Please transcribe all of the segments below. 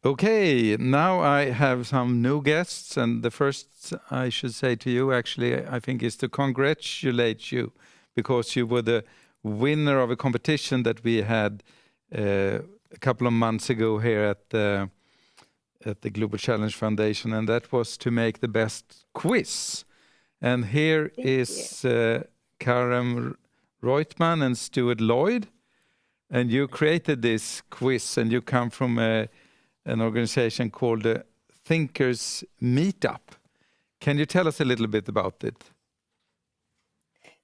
Okay, now I have some new guests, and the first I should say to you, actually, I think is to congratulate you, because you were the winner of a competition that we had a couple of months ago here at the Global Challenge Foundation, and that was to make the best quiz. And here is Karem Roitman and Stuart Lloyd, and you created this quiz, and you come from an organization called the Thinkers MeetUp. Can you tell us a little bit about it?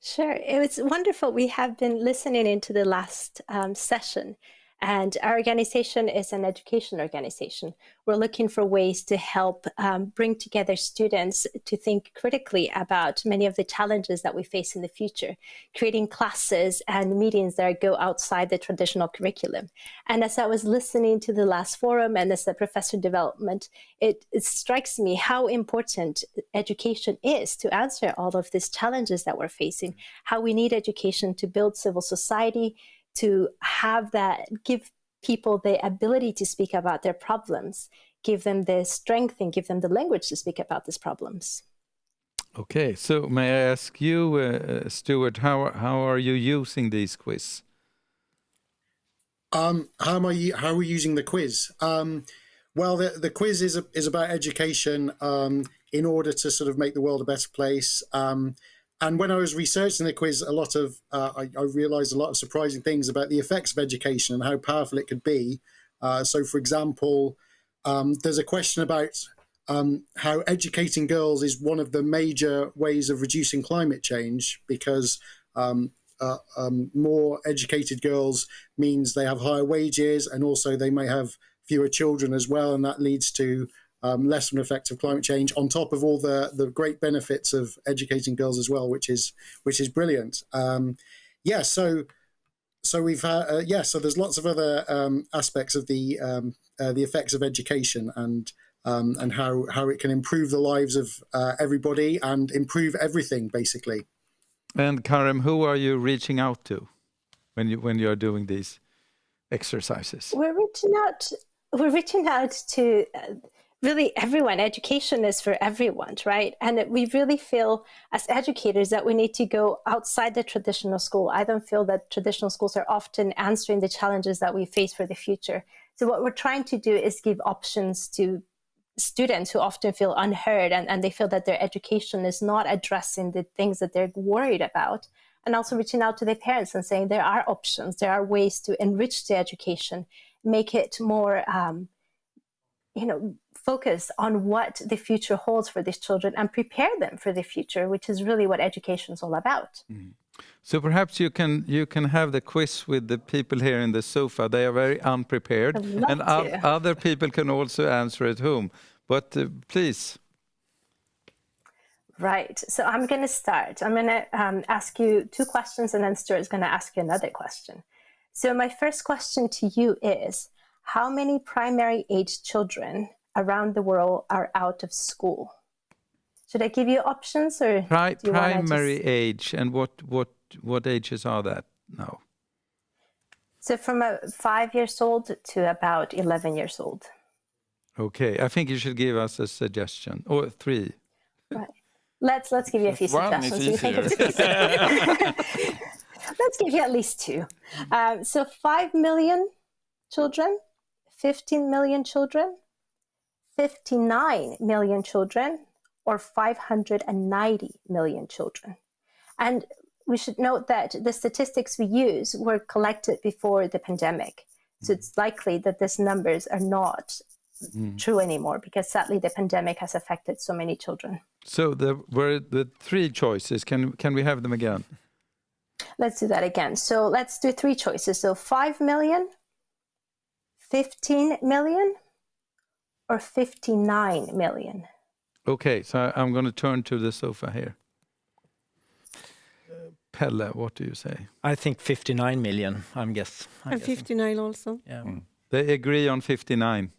Sure. It was wonderful. We have been listening into the last session, and our organization is an education organization. We're looking for ways to help bring together students to think critically about many of the challenges that we face in the future, creating classes and meetings that go outside the traditional curriculum. And as I was listening to the last forum and as a professor development, it strikes me how important education is to answer all of these challenges that we're facing, how we need education to build civil society, to have that, give people the ability to speak about their problems, give them the strength and give them the language to speak about these problems. Okay, so may I ask you, Stuart, how are you using these quiz? How are we using the quiz? Well, the quiz is about education in order to sort of make the world a better place. And when I was researching the quiz, I realized a lot of surprising things about the effects of education and how powerful it could be. So, for example, there's a question about how educating girls is one of the major ways of reducing climate change, because more educated girls means they have higher wages, and also they may have fewer children as well, and that leads to less of an effect of climate change, on top of all the great benefits of educating girls as well, which is brilliant. So we've had so there's lots of other aspects of the effects of education and how it can improve the lives of everybody and improve everything, basically. And Karem, who are you reaching out to when you are doing these exercises? We're reaching out to really everyone. Education is for everyone, right? And we really feel as educators that we need to go outside the traditional school. I don't feel that traditional schools are often answering the challenges that we face for the future. So what we're trying to do is give options to students who often feel unheard, and they feel that their education is not addressing the things that they're worried about. And also reaching out to their parents and saying there are options, there are ways to enrich the education, make it more focus on what the future holds for these children and prepare them for the future, which is really what education is all about. Mm. So perhaps you can have the quiz with the people here in the sofa. They are very unprepared, and other people can also answer at home. But please. Right. So I'm going to start. I'm going to ask you two questions, and then Stuart is going to ask you another question. So my first question to you is, how many primary age children around the world are out of school? Should I give you options, or primary age, and what ages are that now? So from 5 years old to about 11 years old. Okay, I think you should give us a suggestion, or 3. Right. Let's give you a few suggestions. So you think it's let's give you at least 2. So 5 million children, 15 million children, 59 million children, or 590 million children. And we should note that the statistics we use were collected before the pandemic. So it's likely that these numbers are not true anymore, because sadly the pandemic has affected so many children. So there were the 3 choices. Can we have them again? Let's do that again. So let's do 3 choices. So 5 million, 15 million, or 59 million. Okay, so I'm going to turn to the sofa here. Pelle, what do you say? I think 59 million, I'm guessing. 59 also. Yeah. They agree on 59.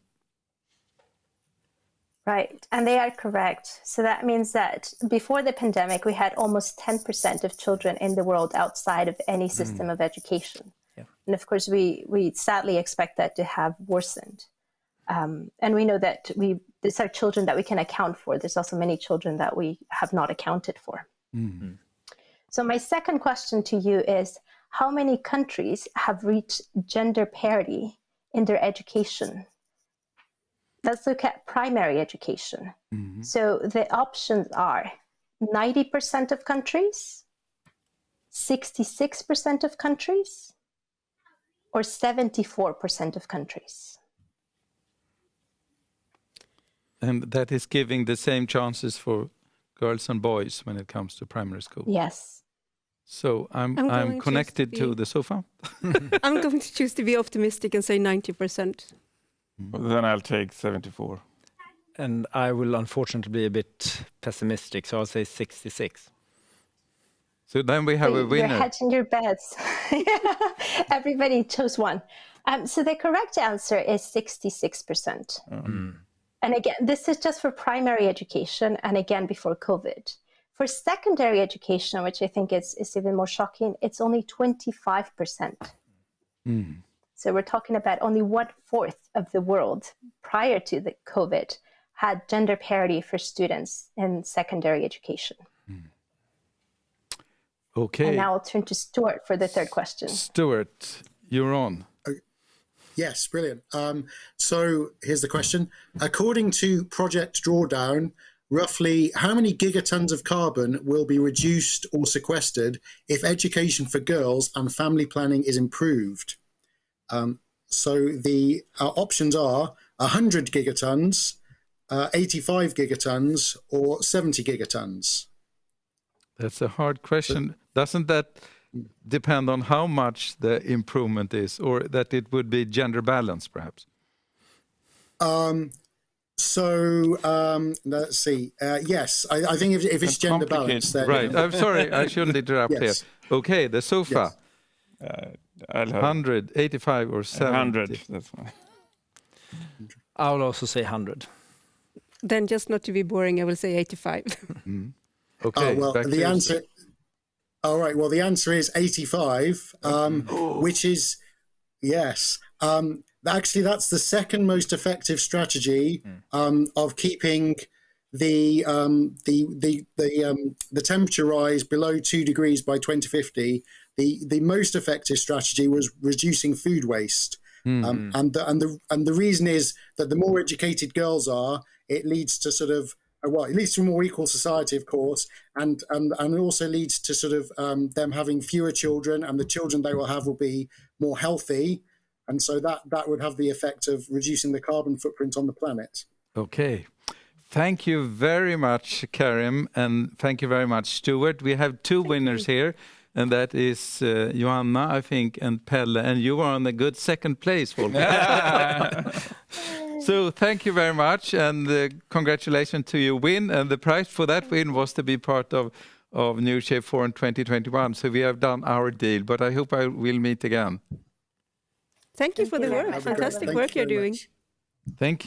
Right, and they are correct. So that means that before the pandemic, we had almost 10% of children in the world outside of any system of education. Yeah. And of course, we sadly expect that to have worsened. And we know that these are children that we can account for. There's also many children that we have not accounted for. Mm. So my second question to you is, how many countries have reached gender parity in their education? Let's look at primary education. Mm. So the options are 90% of countries, 66% of countries, or 74% of countries. And that is giving the same chances for girls and boys when it comes to primary school. Yes. So I'm connected to the sofa. I'm going to choose to be optimistic and say 90%. Well, then I'll take 74. And I will unfortunately be a bit pessimistic, so I'll say 66. So then we have a winner. You're hedging your bets. Everybody chose one. So the correct answer is 66%. And again, this is just for primary education, and again, before COVID. For secondary education, which I think is even more shocking, it's only 25%. So we're talking about only 1/4 of the world prior to the COVID had gender parity for students in secondary education. Okay. And now I'll turn to Stuart for the third question. Stuart, you're on. Yes, brilliant. So here's the question. According to Project Drawdown, roughly how many gigatons of carbon will be reduced or sequestered if education for girls and family planning is improved? So the options are 100 gigatons, 85 gigatons, or 70 gigatons. That's a hard question. Doesn't that depend on how much the improvement is, or that it would be gender balance, perhaps? Let's see. Yes, I think if it's gender balance, then right. I'm sorry, I shouldn't interrupt here. Okay, the sofa. Yes. I'll have 100, 85, or 70. 100. That's fine. I'll also say 100. Then just not to be boring, I will say 85. Okay. Well, the answer. All right. Well, the answer is 85, which is yes. Actually, that's the second most effective strategy of keeping the temperature rise below 2 degrees by 2050. The most effective strategy was reducing food waste, and the reason is that the more educated girls are, it leads to sort of it leads to a more equal society, of course, and it also leads to sort of them having fewer children, and the children they will have will be more healthy. And so that would have the effect of reducing the carbon footprint on the planet. Okay. Thank you very much, Karem, and thank you very much, Stuart. We have two winners here, and that is Joanna, I think, and Pelle, and you are on a good second place, Volker. So thank you very much, and congratulations to your win. And the prize for that win was to be part of New Shape Forum 2021. So we have done our deal, but I hope I will meet again. Thank you for the work. Fantastic work you're doing. Thank you.